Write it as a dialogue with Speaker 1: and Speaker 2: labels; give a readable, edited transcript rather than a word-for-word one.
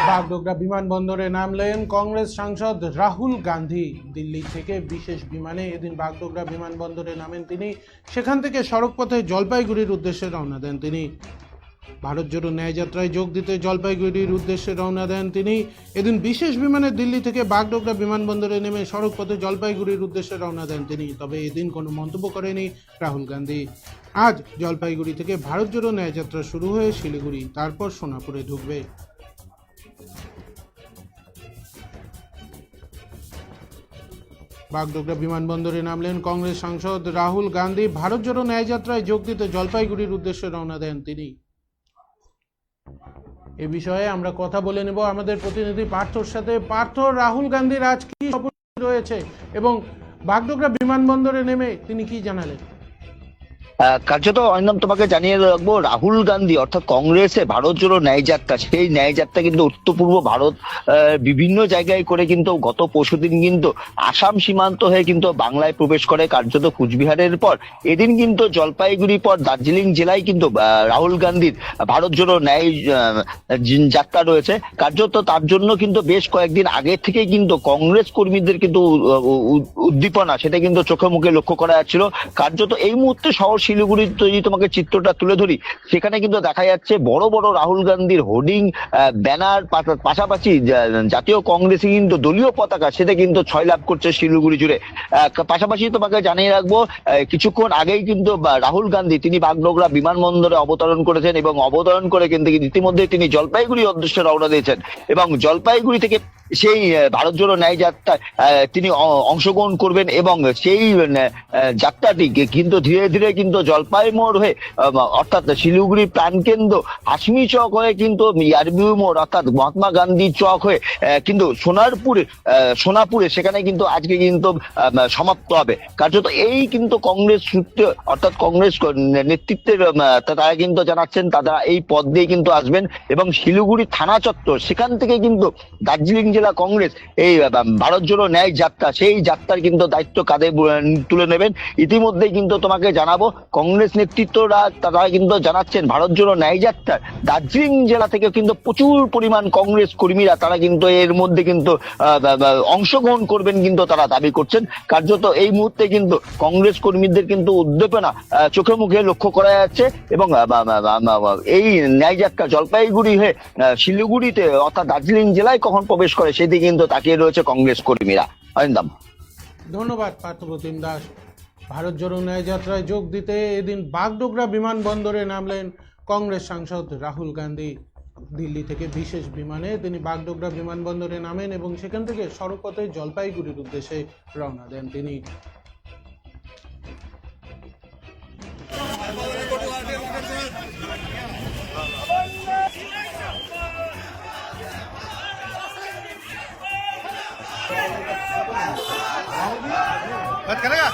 Speaker 1: বাগডোগরা বিমানবন্দরে নামলেন কংগ্রেস সাংসদ রাহুল গান্ধী। দিল্লি থেকে বিশেষ বিমানে এদিন বাগডোগরা বিমানবন্দরে নামেন তিনি। সেখান থেকে সড়কপথে জলপাইগুড়ির উদ্দেশ্যে রওনা দেন তিনি। ভারত জোড়ো ন্যায় যাত্রায় যোগ দিতে জলপাইগুড়ির উদ্দেশ্যে রওনা দেন তিনি। এদিন বিশেষ বিমানে দিল্লি থেকে বাগডোগরা বিমানবন্দরে নেমে সড়কপথে জলপাইগুড়ির উদ্দেশ্যে রওনা দেন তিনি। তবে এদিন কোনো মন্তব্য করেনি রাহুল গান্ধী। আজ জলপাইগুড়ি থেকে ভারত জোড়ো ন্যায় যাত্রা শুরু হয়ে শিলিগুড়ি, তারপর সোনাপুরে ঢুকবে। বাগডোগরা বিমানবন্দরে নামলেন কংগ্রেস সাংসদ রাহুল গান্ধী। ভারত জোড়ো ন্যায় যাত্রায় যোগ দিতে জলপাইগুড়ির উদ্দেশ্যে রওনা দেন তিনি। এ বিষয়ে আমরা কথা বলে নেব আমাদের প্রতিনিধি পার্থর সাথে। পার্থ, রাহুল গান্ধীর আজ কি সফর রয়েছে এবং বাগডোগরা বিমানবন্দরে নেমে তিনি কি জানালেন?
Speaker 2: কার্যত অরিন্দম, তোমাকে জানিয়ে রাখবো, রাহুল গান্ধী অর্থাৎ কংগ্রেসে ভারত জোড়ো ন্যায় যাত্রা, সেই ন্যায় যাত্রা কিন্তু উত্তর পূর্ব ভারত বিভিন্ন জায়গায় করে কিন্তু গত পরশুদিন কিন্তু আসাম সীমান্ত হয়ে কিন্তু বাংলায় প্রবেশ করে কার্যত কুচবিহারের পর। এদিন কিন্তু জলপাইগুড়ি পর দার্জিলিং জেলায় কিন্তু রাহুল গান্ধীর ভারত জোড়ো ন্যায় যাত্রা রয়েছে। কার্যত তার জন্য কিন্তু বেশ কয়েকদিন আগে থেকে কিন্তু কংগ্রেস কর্মীদের কিন্তু উদ্দীপনা সেটা কিন্তু চোখে মুখে লক্ষ্য করা যাচ্ছিল। কার্যত এই মুহূর্তে শহর শিলিগুড়ির যদি তোমাকে চিত্রটা তুলে ধরি, সেখানে কিন্তু দেখা যাচ্ছে বড় বড় রাহুল গান্ধীর হোর্ডিং, ব্যানার, পাশাপাশি জাতীয় কংগ্রেসে কিন্তু দলীয় পতাকা সেটা কিন্তু ছয়লাভ করছে শিলিগুড়ি জুড়ে। পাশাপাশি তোমাকে জানিয়ে রাখবো, কিছুক্ষণ আগেই কিন্তু রাহুল গান্ধী তিনি বাগডোগরা বিমানবন্দরে অবতরণ করেছেন এবং অবতরণ করে কিন্তু ইতিমধ্যে তিনি জলপাইগুড়ি উদ্দেশ্যে রওনা দিয়েছেন এবং জলপাইগুড়ি থেকে সেই ভারত জোড়ো ন্যায় যাত্রায় তিনি অংশগ্রহণ করবেন এবং সেই যাত্রাটি কিন্তু ধীরে ধীরে কিন্তু জলপাই মোড় হয়ে অর্থাৎ শিলিগুড়ি প্রাণকেন্দ্র হাসমি চক হয়ে কিন্তু ইয়ারবি মোড় অর্থাৎ মহাত্মা গান্ধী চক হয়ে কিন্তু সোনাপুরে সেখানে কিন্তু আজকে কিন্তু সমাপ্ত হবে। কার্যত এই কিন্তু কংগ্রেস সূত্রে অর্থাৎ কংগ্রেস নেতৃত্বের তারা কিন্তু জানাচ্ছেন তারা এই পদ দিয়ে কিন্তু আসবেন এবং শিলিগুড়ি থানা চত্বর সেখান থেকে কিন্তু দার্জিলিং জেলা কংগ্রেস এই ভারত জোড়ো ন্যায় যাত্রা সেই যাত্রার কিন্তু দায়িত্ব কাঁধে তুলে নেবেন। ইতিমধ্যে কিন্তু তোমাকে জানাবো, কংগ্রেস নেতৃত্বরা তারা কিন্তু জানাচ্ছেন ভারত জোড়ো ন্যায় যাত্রা দার্জিলিং জেলা থেকে কিন্তু প্রচুর পরিমাণ কংগ্রেস কর্মীরা তারা কিন্তু এর মধ্যে কিন্তু অংশগ্রহণ করবেন কিন্তু তারা দাবি করছেন। কার্যত এই মুহূর্তে কিন্তু কংগ্রেস কর্মীদের কিন্তু উদ্দীপনা চোখে মুখে লক্ষ্য করা যাচ্ছে এবং এই ন্যায় যাত্রা জলপাইগুড়ি হয়ে শিলিগুড়িতে অর্থাৎ দার্জিলিং জেলায় কখন প্রবেশ করে সেদিকে কিন্তু তাকিয়ে রয়েছে কংগ্রেস কর্মীরা। অরিন্দম,
Speaker 1: ধন্যবাদ পার্থপ্রতিম দাস। ভারত জোড়ো ন্যায় যাত্রায় যোগ দিতে এদিন বাগডোগরা বিমানবন্দরে নামলেন কংগ্রেস সাংসদ রাহুল গান্ধী। দিল্লি থেকে বিশেষ বিমানে তিনি বাগডোগরা বিমানবন্দরে নামেন এবং সেখান থেকে সড়কপথে জলপাইগুড়ির উদ্দেশ্যে রওনা দেন তিনি।
Speaker 3: बात करेगा